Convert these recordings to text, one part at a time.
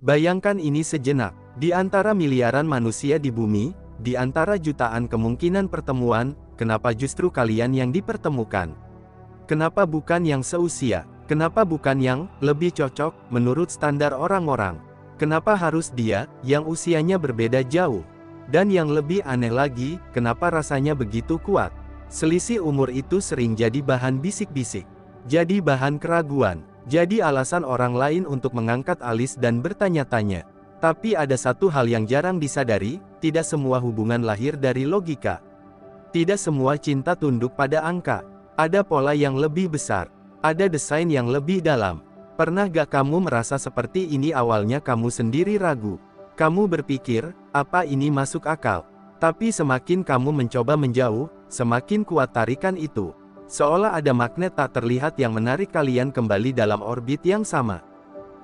Bayangkan ini sejenak. Di antara miliaran manusia di bumi, di antara jutaan kemungkinan pertemuan, kenapa justru kalian yang dipertemukan? Kenapa bukan yang seusia? Kenapa bukan yang lebih cocok menurut standar orang-orang? Kenapa harus dia yang usianya berbeda jauh? Dan yang lebih aneh lagi, kenapa rasanya begitu kuat? Selisih umur itu sering jadi bahan bisik-bisik, jadi bahan keraguan, jadi alasan orang lain untuk mengangkat alis dan bertanya-tanya. Tapi ada satu hal yang jarang disadari, tidak semua hubungan lahir dari logika. Tidak semua cinta tunduk pada angka. Ada pola yang lebih besar. Ada desain yang lebih dalam. Pernah gak kamu merasa seperti ini awalnya kamu sendiri ragu? Kamu berpikir, apa ini masuk akal? Tapi semakin kamu mencoba menjauh, semakin kuat tarikan itu. Seolah ada magnet tak terlihat yang menarik kalian kembali dalam orbit yang sama.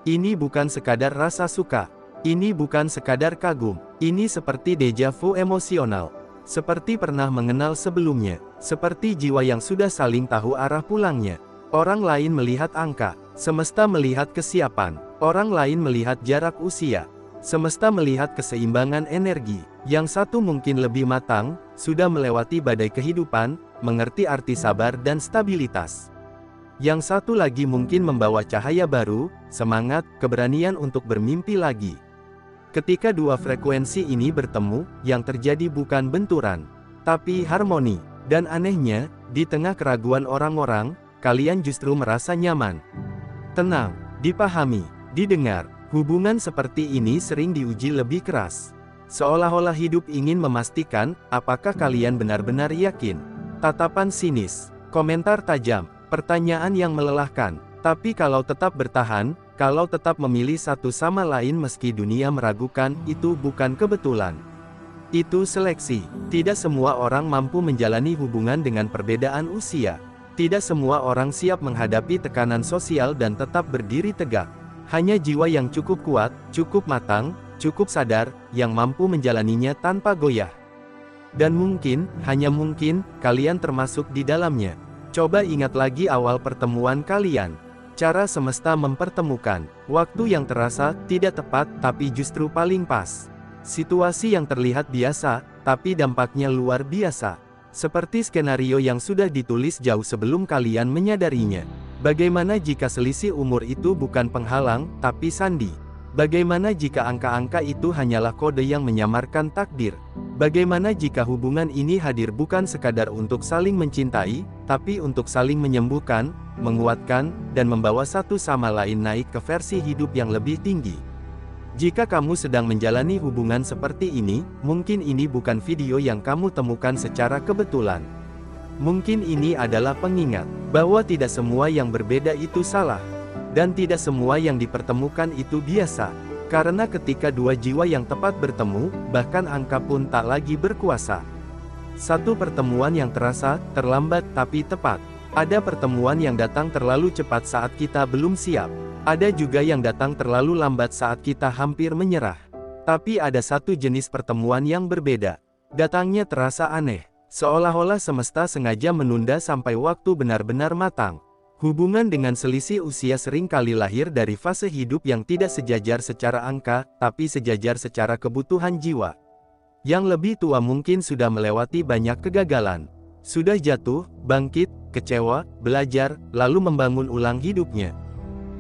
Ini bukan sekadar rasa suka. Ini bukan sekadar kagum. Ini seperti deja vu emosional. Seperti pernah mengenal sebelumnya. Seperti jiwa yang sudah saling tahu arah pulangnya. Orang lain melihat angka. Semesta melihat kesiapan. Orang lain melihat jarak usia. Semesta melihat keseimbangan energi. Yang satu mungkin lebih matang, sudah melewati badai kehidupan, mengerti arti sabar dan stabilitas. Yang satu lagi mungkin membawa cahaya baru, semangat, keberanian untuk bermimpi lagi. Ketika dua frekuensi ini bertemu, yang terjadi bukan benturan, tapi harmoni. Dan anehnya, di tengah keraguan orang-orang, kalian justru merasa nyaman, tenang, dipahami, didengar. Hubungan seperti ini sering diuji lebih keras. Seolah-olah hidup ingin memastikan, apakah kalian benar-benar yakin. Tatapan sinis, komentar tajam, pertanyaan yang melelahkan. Tapi kalau tetap bertahan, kalau tetap memilih satu sama lain meski dunia meragukan, itu bukan kebetulan. Itu seleksi. Tidak semua orang mampu menjalani hubungan dengan perbedaan usia. Tidak semua orang siap menghadapi tekanan sosial dan tetap berdiri tegak. Hanya jiwa yang cukup kuat, cukup matang, cukup sadar, yang mampu menjalaninya tanpa goyah. Dan mungkin, hanya mungkin, kalian termasuk di dalamnya. Coba ingat lagi awal pertemuan kalian. Cara semesta mempertemukan. Waktu yang terasa tidak tepat, tapi justru paling pas. Situasi yang terlihat biasa, tapi dampaknya luar biasa. Seperti skenario yang sudah ditulis jauh sebelum kalian menyadarinya. Bagaimana jika selisih umur itu bukan penghalang, tapi sandi? Bagaimana jika angka-angka itu hanyalah kode yang menyamarkan takdir? Bagaimana jika hubungan ini hadir bukan sekadar untuk saling mencintai, tapi untuk saling menyembuhkan, menguatkan, dan membawa satu sama lain naik ke versi hidup yang lebih tinggi? Jika kamu sedang menjalani hubungan seperti ini, mungkin ini bukan video yang kamu temukan secara kebetulan. Mungkin ini adalah pengingat bahwa tidak semua yang berbeda itu salah, dan tidak semua yang dipertemukan itu biasa. Karena ketika dua jiwa yang tepat bertemu, bahkan angka pun tak lagi berkuasa. Satu pertemuan yang terasa terlambat tapi tepat. Ada pertemuan yang datang terlalu cepat saat kita belum siap. Ada juga yang datang terlalu lambat saat kita hampir menyerah. Tapi ada satu jenis pertemuan yang berbeda. Datangnya terasa aneh. Seolah-olah semesta sengaja menunda sampai waktu benar-benar matang. Hubungan dengan selisih usia sering kali lahir dari fase hidup yang tidak sejajar secara angka, tapi sejajar secara kebutuhan jiwa. Yang lebih tua mungkin sudah melewati banyak kegagalan. Sudah jatuh, bangkit, kecewa, belajar, lalu membangun ulang hidupnya.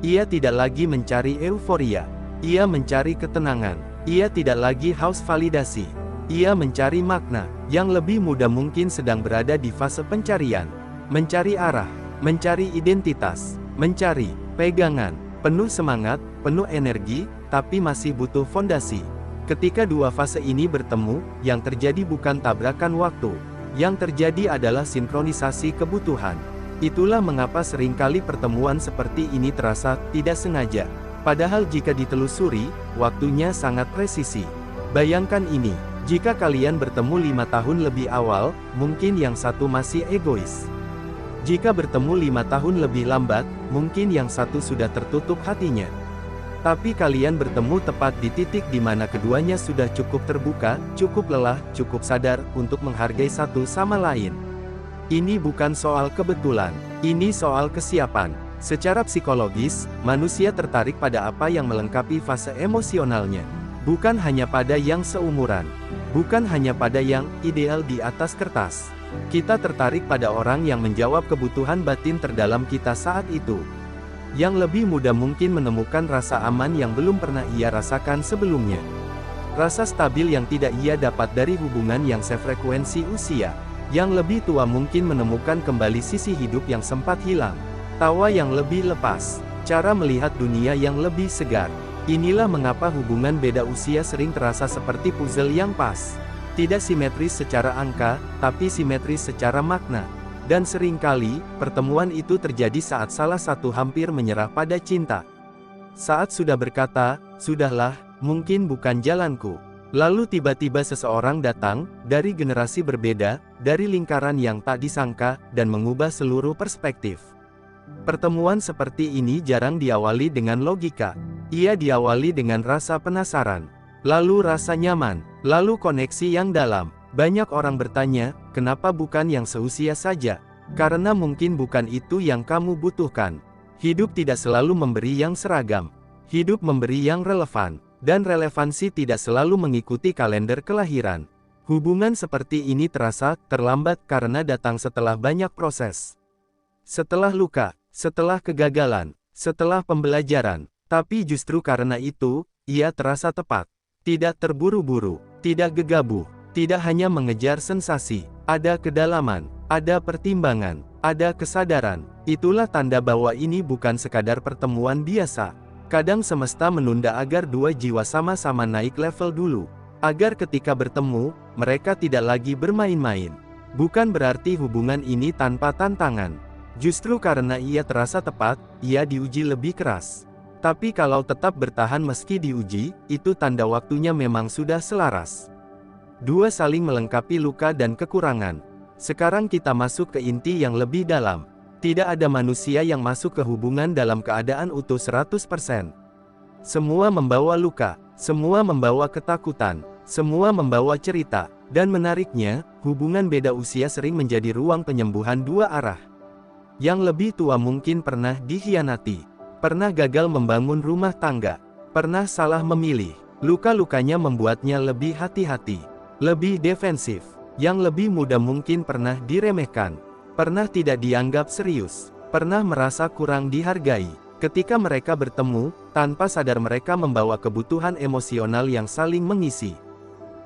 Ia tidak lagi mencari euforia. Ia mencari ketenangan. Ia tidak lagi haus validasi. Ia mencari makna. Yang lebih muda mungkin sedang berada di fase pencarian. Mencari arah. Mencari identitas. Mencari pegangan. Penuh semangat, penuh energi, tapi masih butuh fondasi. Ketika dua fase ini bertemu, yang terjadi bukan tabrakan waktu. Yang terjadi adalah sinkronisasi kebutuhan. Itulah mengapa seringkali pertemuan seperti ini terasa tidak sengaja. Padahal jika ditelusuri, waktunya sangat presisi. Bayangkan ini, jika kalian bertemu 5 tahun lebih awal, mungkin yang satu masih egois. Jika bertemu 5 tahun lebih lambat, mungkin yang satu sudah tertutup hatinya. Tapi kalian bertemu tepat di titik di mana keduanya sudah cukup terbuka, cukup lelah, cukup sadar untuk menghargai satu sama lain. Ini bukan soal kebetulan, ini soal kesiapan. Secara psikologis, manusia tertarik pada apa yang melengkapi fase emosionalnya. Bukan hanya pada yang seumuran. Bukan hanya pada yang ideal di atas kertas. Kita tertarik pada orang yang menjawab kebutuhan batin terdalam kita saat itu. Yang lebih muda mungkin menemukan rasa aman yang belum pernah ia rasakan sebelumnya. Rasa stabil yang tidak ia dapat dari hubungan yang sefrekuensi usia. Yang lebih tua mungkin menemukan kembali sisi hidup yang sempat hilang. Tawa yang lebih lepas, cara melihat dunia yang lebih segar. Inilah mengapa hubungan beda usia sering terasa seperti puzzle yang pas. Tidak simetris secara angka, tapi simetris secara makna. Dan seringkali, pertemuan itu terjadi saat salah satu hampir menyerah pada cinta. Saat sudah berkata, "Sudahlah, mungkin bukan jalanku." Lalu tiba-tiba seseorang datang, dari generasi berbeda, dari lingkaran yang tak disangka, dan mengubah seluruh perspektif. Pertemuan seperti ini jarang diawali dengan logika. Ia diawali dengan rasa penasaran, lalu rasa nyaman, lalu koneksi yang dalam. Banyak orang bertanya, kenapa bukan yang seusia saja? Karena mungkin bukan itu yang kamu butuhkan. Hidup tidak selalu memberi yang seragam. Hidup memberi yang relevan. Dan relevansi tidak selalu mengikuti kalender kelahiran. Hubungan seperti ini terasa terlambat karena datang setelah banyak proses. Setelah luka, setelah kegagalan, setelah pembelajaran. Tapi justru karena itu, ia terasa tepat. Tidak terburu-buru, tidak gegabah, tidak hanya mengejar sensasi. Ada kedalaman, ada pertimbangan, ada kesadaran. Itulah tanda bahwa ini bukan sekadar pertemuan biasa. Kadang semesta menunda agar dua jiwa sama-sama naik level dulu. Agar ketika bertemu, mereka tidak lagi bermain-main. Bukan berarti hubungan ini tanpa tantangan. Justru karena ia terasa tepat, ia diuji lebih keras. Tapi kalau tetap bertahan meski diuji, itu tanda waktunya memang sudah selaras. Dua saling melengkapi luka dan kekurangan. Sekarang kita masuk ke inti yang lebih dalam. Tidak ada manusia yang masuk ke hubungan dalam keadaan utuh 100%. Semua membawa luka, semua membawa ketakutan, semua membawa cerita. Dan menariknya, hubungan beda usia sering menjadi ruang penyembuhan dua arah. Yang lebih tua mungkin pernah dikhianati, pernah gagal membangun rumah tangga, pernah salah memilih. Luka-lukanya membuatnya lebih hati-hati, lebih defensif. Yang lebih muda mungkin pernah diremehkan, pernah tidak dianggap serius, pernah merasa kurang dihargai. Ketika mereka bertemu, tanpa sadar mereka membawa kebutuhan emosional yang saling mengisi.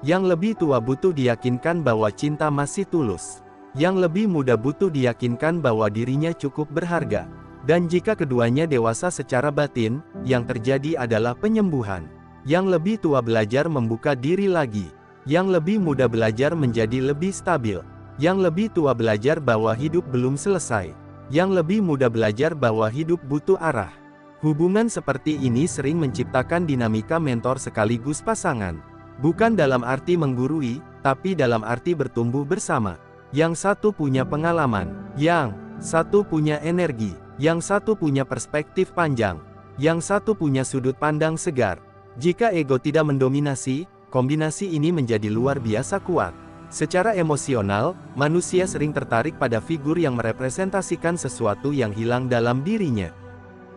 Yang lebih tua butuh diyakinkan bahwa cinta masih tulus. Yang lebih muda butuh diyakinkan bahwa dirinya cukup berharga. Dan jika keduanya dewasa secara batin, yang terjadi adalah penyembuhan. Yang lebih tua belajar membuka diri lagi. Yang lebih muda belajar menjadi lebih stabil. Yang lebih tua belajar bahwa hidup belum selesai. Yang lebih muda belajar bahwa hidup butuh arah. Hubungan seperti ini sering menciptakan dinamika mentor sekaligus pasangan. Bukan dalam arti menggurui, tapi dalam arti bertumbuh bersama. Yang satu punya pengalaman, yang satu punya energi, yang satu punya perspektif panjang, yang satu punya sudut pandang segar. Jika ego tidak mendominasi, kombinasi ini menjadi luar biasa kuat. Secara emosional, manusia sering tertarik pada figur yang merepresentasikan sesuatu yang hilang dalam dirinya.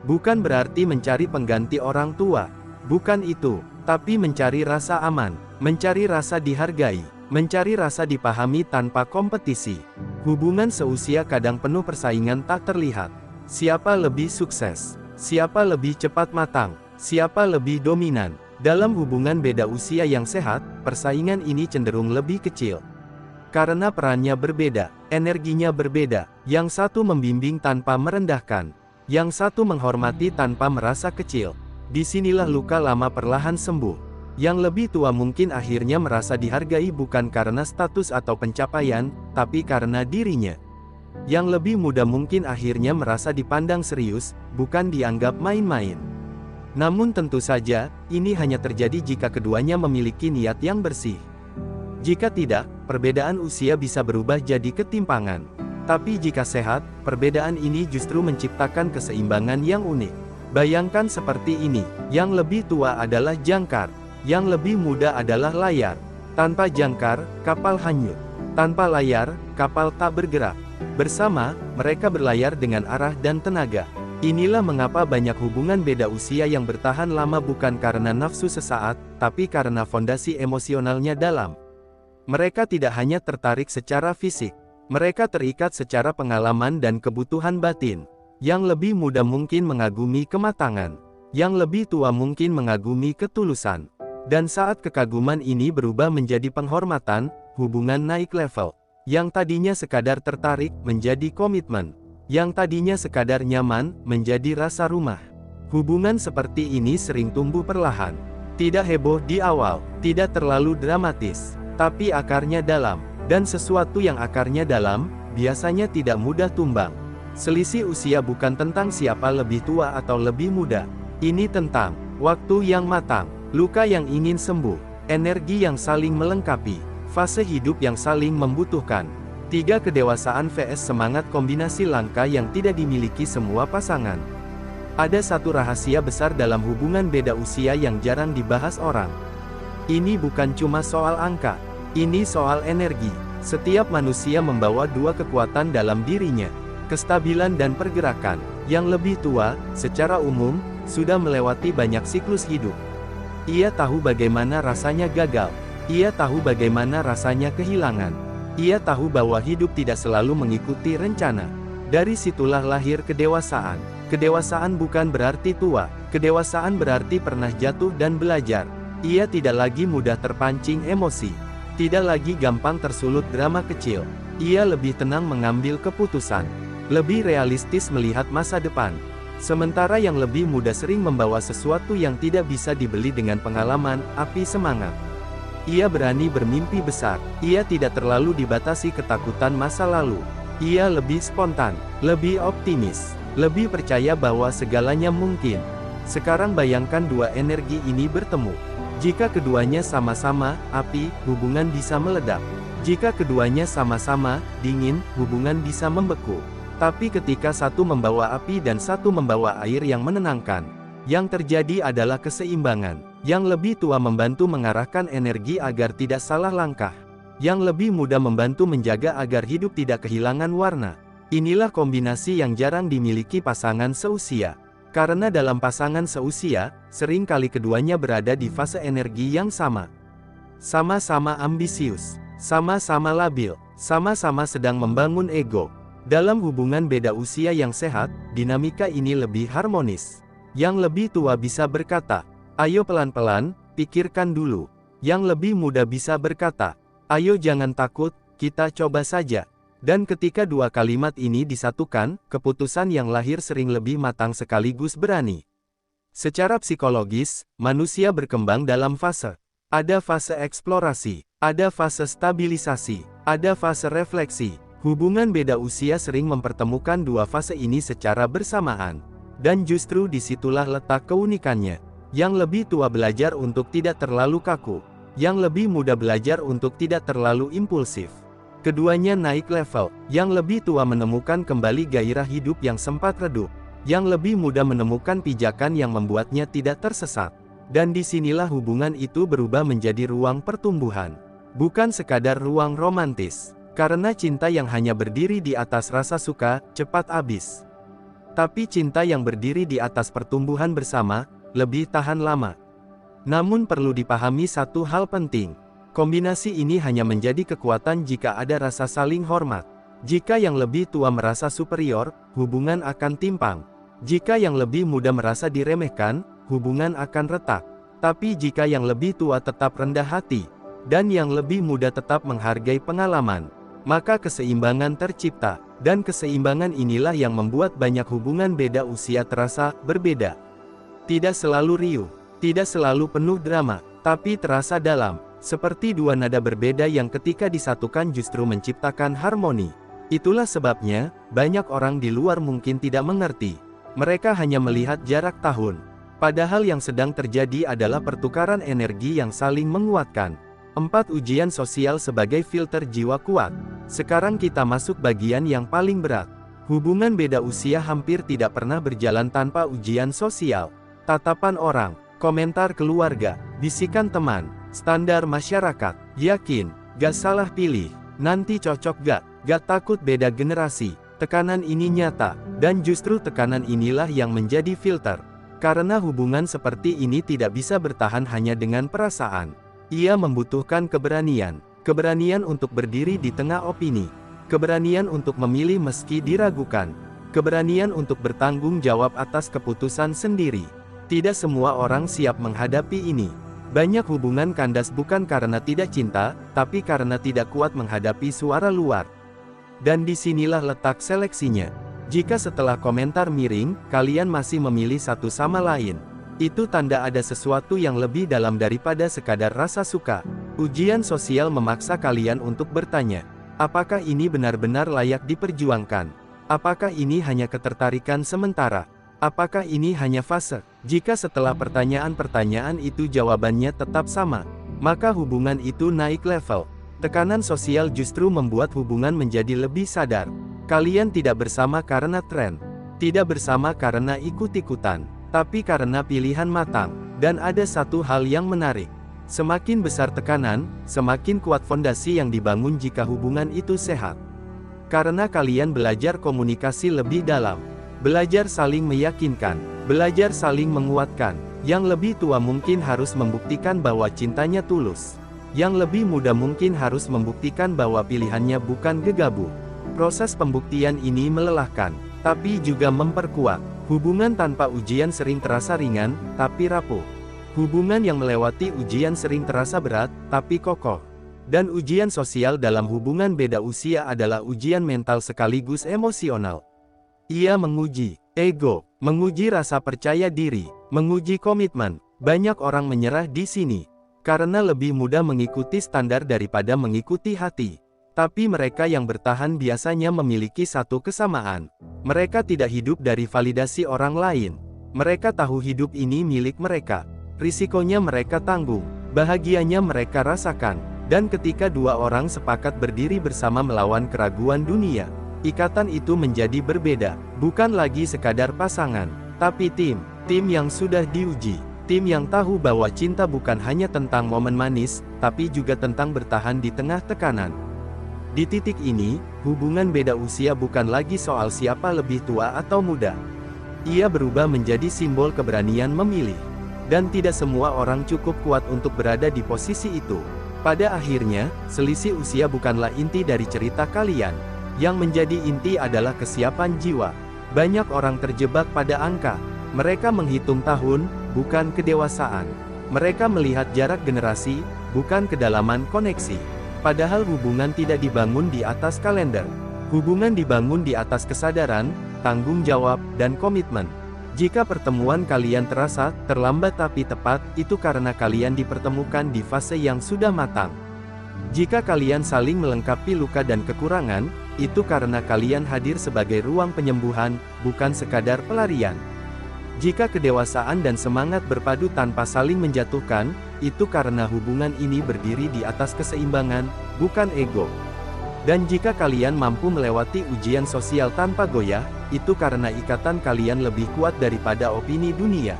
Bukan berarti mencari pengganti orang tua. Bukan itu, tapi mencari rasa aman, mencari rasa dihargai, mencari rasa dipahami tanpa kompetisi. Hubungan seusia kadang penuh persaingan tak terlihat. Siapa lebih sukses? Siapa lebih cepat matang? Siapa lebih dominan? Dalam hubungan beda usia yang sehat, persaingan ini cenderung lebih kecil. Karena perannya berbeda, energinya berbeda. Yang satu membimbing tanpa merendahkan, yang satu menghormati tanpa merasa kecil. Disinilah luka lama perlahan sembuh. Yang lebih tua mungkin akhirnya merasa dihargai bukan karena status atau pencapaian, tapi karena dirinya. Yang lebih muda mungkin akhirnya merasa dipandang serius, bukan dianggap main-main. Namun tentu saja, ini hanya terjadi jika keduanya memiliki niat yang bersih. Jika tidak, perbedaan usia bisa berubah jadi ketimpangan. Tapi jika sehat, perbedaan ini justru menciptakan keseimbangan yang unik. Bayangkan seperti ini, yang lebih tua adalah jangkar, yang lebih muda adalah layar. Tanpa jangkar, kapal hanyut. Tanpa layar, kapal tak bergerak. Bersama, mereka berlayar dengan arah dan tenaga. Inilah mengapa banyak hubungan beda usia yang bertahan lama bukan karena nafsu sesaat, tapi karena fondasi emosionalnya dalam. Mereka tidak hanya tertarik secara fisik, mereka terikat secara pengalaman dan kebutuhan batin. Yang lebih muda mungkin mengagumi kematangan, yang lebih tua mungkin mengagumi ketulusan. Dan saat kekaguman ini berubah menjadi penghormatan, hubungan naik level. Yang tadinya sekadar tertarik, menjadi komitmen. Yang tadinya sekadar nyaman, menjadi rasa rumah. Hubungan seperti ini sering tumbuh perlahan. Tidak heboh di awal, tidak terlalu dramatis, tapi akarnya dalam. Dan sesuatu yang akarnya dalam, biasanya tidak mudah tumbang. Selisih usia bukan tentang siapa lebih tua atau lebih muda. Ini tentang waktu yang matang, luka yang ingin sembuh, energi yang saling melengkapi, fase hidup yang saling membutuhkan. 3. Kedewasaan vs semangat, kombinasi langka yang tidak dimiliki semua pasangan. Ada satu rahasia besar dalam hubungan beda usia yang jarang dibahas orang. Ini bukan cuma soal angka, ini soal energi. Setiap manusia membawa dua kekuatan dalam dirinya, kestabilan dan pergerakan. Yang lebih tua, secara umum, sudah melewati banyak siklus hidup. Ia tahu bagaimana rasanya gagal. Ia tahu bagaimana rasanya kehilangan. Ia tahu bahwa hidup tidak selalu mengikuti rencana. Dari situlah lahir kedewasaan. Kedewasaan bukan berarti tua. Kedewasaan berarti pernah jatuh dan belajar. Ia tidak lagi mudah terpancing emosi. Tidak lagi gampang tersulut drama kecil. Ia lebih tenang mengambil keputusan. Lebih realistis melihat masa depan. Sementara yang lebih muda sering membawa sesuatu yang tidak bisa dibeli dengan pengalaman, api semangat. Ia berani bermimpi besar. Ia tidak terlalu dibatasi ketakutan masa lalu. Ia lebih spontan, lebih optimis, lebih percaya bahwa segalanya mungkin. Sekarang bayangkan dua energi ini bertemu. Jika keduanya sama-sama api, hubungan bisa meledak. Jika keduanya sama-sama dingin, hubungan bisa membeku. Tapi ketika satu membawa api dan satu membawa air yang menenangkan, yang terjadi adalah keseimbangan. Yang lebih tua membantu mengarahkan energi agar tidak salah langkah. Yang lebih muda membantu menjaga agar hidup tidak kehilangan warna. Inilah kombinasi yang jarang dimiliki pasangan seusia. Karena dalam pasangan seusia, seringkali keduanya berada di fase energi yang sama. Sama-sama ambisius, sama-sama labil, sama-sama sedang membangun ego. Dalam hubungan beda usia yang sehat, dinamika ini lebih harmonis. Yang lebih tua bisa berkata, "Ayo pelan-pelan, pikirkan dulu." Yang lebih muda bisa berkata, "Ayo jangan takut, kita coba saja." Dan ketika dua kalimat ini disatukan, keputusan yang lahir sering lebih matang sekaligus berani. Secara psikologis, manusia berkembang dalam fase. Ada fase eksplorasi, ada fase stabilisasi, ada fase refleksi. Hubungan beda usia sering mempertemukan dua fase ini secara bersamaan. Dan justru disitulah letak keunikannya. Yang lebih tua belajar untuk tidak terlalu kaku. Yang lebih muda belajar untuk tidak terlalu impulsif. Keduanya naik level. Yang lebih tua menemukan kembali gairah hidup yang sempat redup. Yang lebih muda menemukan pijakan yang membuatnya tidak tersesat. Dan disinilah hubungan itu berubah menjadi ruang pertumbuhan. Bukan sekadar ruang romantis. Karena cinta yang hanya berdiri di atas rasa suka, cepat habis. Tapi cinta yang berdiri di atas pertumbuhan bersama, lebih tahan lama. Namun perlu dipahami satu hal penting. Kombinasi ini hanya menjadi kekuatan jika ada rasa saling hormat. Jika yang lebih tua merasa superior, hubungan akan timpang. Jika yang lebih muda merasa diremehkan, hubungan akan retak. Tapi jika yang lebih tua tetap rendah hati, dan yang lebih muda tetap menghargai pengalaman, maka keseimbangan tercipta. Dan keseimbangan inilah yang membuat banyak hubungan beda usia terasa berbeda. Tidak selalu riuh, tidak selalu penuh drama, tapi terasa dalam. Seperti dua nada berbeda yang ketika disatukan justru menciptakan harmoni. Itulah sebabnya, banyak orang di luar mungkin tidak mengerti. Mereka hanya melihat jarak tahun. Padahal yang sedang terjadi adalah pertukaran energi yang saling menguatkan. 4. Ujian sosial sebagai filter jiwa kuat. Sekarang kita masuk bagian yang paling berat. Hubungan beda usia hampir tidak pernah berjalan tanpa ujian sosial. Tatapan orang, komentar keluarga, bisikan teman, standar masyarakat, yakin, gak salah pilih, nanti cocok gak takut beda generasi. Tekanan ini nyata, dan justru tekanan inilah yang menjadi filter. Karena hubungan seperti ini tidak bisa bertahan hanya dengan perasaan. Ia membutuhkan keberanian. Keberanian untuk berdiri di tengah opini. Keberanian untuk memilih meski diragukan. Keberanian untuk bertanggung jawab atas keputusan sendiri. Tidak semua orang siap menghadapi ini. Banyak hubungan kandas bukan karena tidak cinta, tapi karena tidak kuat menghadapi suara luar. Dan disinilah letak seleksinya. Jika setelah komentar miring, kalian masih memilih satu sama lain, itu tanda ada sesuatu yang lebih dalam daripada sekadar rasa suka. Ujian sosial memaksa kalian untuk bertanya, apakah ini benar-benar layak diperjuangkan? Apakah ini hanya ketertarikan sementara? Apakah ini hanya fase? Jika setelah pertanyaan-pertanyaan itu jawabannya tetap sama, maka hubungan itu naik level. Tekanan sosial justru membuat hubungan menjadi lebih sadar. Kalian tidak bersama karena tren, tidak bersama karena ikut-ikutan, tapi karena pilihan matang. Dan ada satu hal yang menarik. Semakin besar tekanan, semakin kuat fondasi yang dibangun jika hubungan itu sehat. Karena kalian belajar komunikasi lebih dalam, belajar saling meyakinkan, belajar saling menguatkan. Yang lebih tua mungkin harus membuktikan bahwa cintanya tulus. Yang lebih muda mungkin harus membuktikan bahwa pilihannya bukan gegabah. Proses pembuktian ini melelahkan, tapi juga memperkuat. Hubungan tanpa ujian sering terasa ringan, tapi rapuh. Hubungan yang melewati ujian sering terasa berat, tapi kokoh. Dan ujian sosial dalam hubungan beda usia adalah ujian mental sekaligus emosional. Ia menguji ego, menguji rasa percaya diri, menguji komitmen. Banyak orang menyerah di sini karena lebih mudah mengikuti standar daripada mengikuti hati. Tapi mereka yang bertahan biasanya memiliki satu kesamaan. Mereka tidak hidup dari validasi orang lain. Mereka tahu hidup ini milik mereka. Risikonya mereka tanggung, bahagianya mereka rasakan. Dan ketika dua orang sepakat berdiri bersama melawan keraguan dunia, ikatan itu menjadi berbeda. Bukan lagi sekadar pasangan, tapi tim yang sudah diuji. Tim yang tahu bahwa cinta bukan hanya tentang momen manis, tapi juga tentang bertahan di tengah tekanan. Di titik ini, hubungan beda usia bukan lagi soal siapa lebih tua atau muda. Ia berubah menjadi simbol keberanian memilih. Dan tidak semua orang cukup kuat untuk berada di posisi itu. Pada akhirnya, selisih usia bukanlah inti dari cerita kalian. Yang menjadi inti adalah kesiapan jiwa. Banyak orang terjebak pada angka. Mereka menghitung tahun, bukan kedewasaan. Mereka melihat jarak generasi, bukan kedalaman koneksi. Padahal hubungan tidak dibangun di atas kalender. Hubungan dibangun di atas kesadaran, tanggung jawab, dan komitmen. Jika pertemuan kalian terasa terlambat tapi tepat, itu karena kalian dipertemukan di fase yang sudah matang. Jika kalian saling melengkapi luka dan kekurangan, itu karena kalian hadir sebagai ruang penyembuhan, bukan sekadar pelarian. Jika kedewasaan dan semangat berpadu tanpa saling menjatuhkan, itu karena hubungan ini berdiri di atas keseimbangan, bukan ego. Dan jika kalian mampu melewati ujian sosial tanpa goyah, itu karena ikatan kalian lebih kuat daripada opini dunia.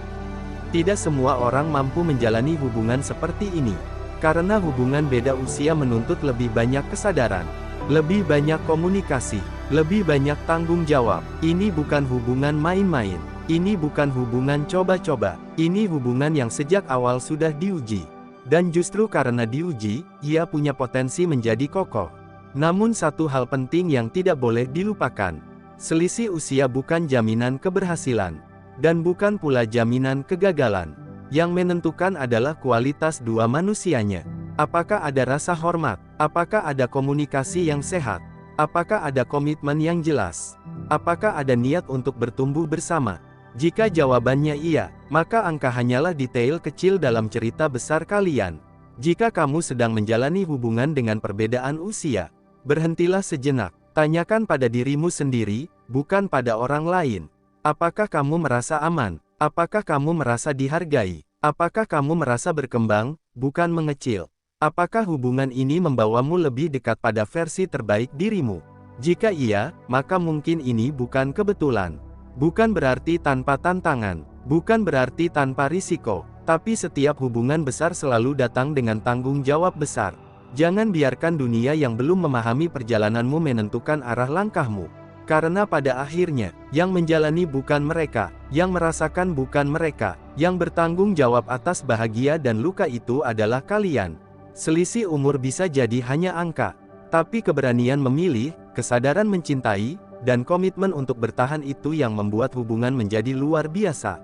Tidak semua orang mampu menjalani hubungan seperti ini. Karena hubungan beda usia menuntut lebih banyak kesadaran, lebih banyak komunikasi, lebih banyak tanggung jawab. Ini bukan hubungan main-main. Ini bukan hubungan coba-coba. Ini hubungan yang sejak awal sudah diuji. Dan justru karena diuji, ia punya potensi menjadi kokoh. Namun satu hal penting yang tidak boleh dilupakan. Selisih usia bukan jaminan keberhasilan. Dan bukan pula jaminan kegagalan. Yang menentukan adalah kualitas dua manusianya. Apakah ada rasa hormat? Apakah ada komunikasi yang sehat? Apakah ada komitmen yang jelas? Apakah ada niat untuk bertumbuh bersama? Jika jawabannya iya, maka angka hanyalah detail kecil dalam cerita besar kalian. Jika kamu sedang menjalani hubungan dengan perbedaan usia, berhentilah sejenak. Tanyakan pada dirimu sendiri, bukan pada orang lain. Apakah kamu merasa aman? Apakah kamu merasa dihargai? Apakah kamu merasa berkembang, bukan mengecil? Apakah hubungan ini membawamu lebih dekat pada versi terbaik dirimu? Jika iya, maka mungkin ini bukan kebetulan. Bukan berarti tanpa tantangan, bukan berarti tanpa risiko, tapi setiap hubungan besar selalu datang dengan tanggung jawab besar. Jangan biarkan dunia yang belum memahami perjalananmu menentukan arah langkahmu. Karena pada akhirnya, yang menjalani bukan mereka, yang merasakan bukan mereka, yang bertanggung jawab atas bahagia dan luka itu adalah kalian. Selisih umur bisa jadi hanya angka, tapi keberanian memilih, kesadaran mencintai, dan komitmen untuk bertahan itu yang membuat hubungan menjadi luar biasa.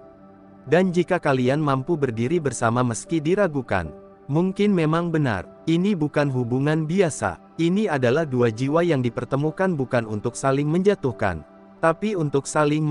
Dan jika kalian mampu berdiri bersama meski diragukan, mungkin memang benar, ini bukan hubungan biasa. Ini adalah dua jiwa yang dipertemukan bukan untuk saling menjatuhkan, tapi untuk saling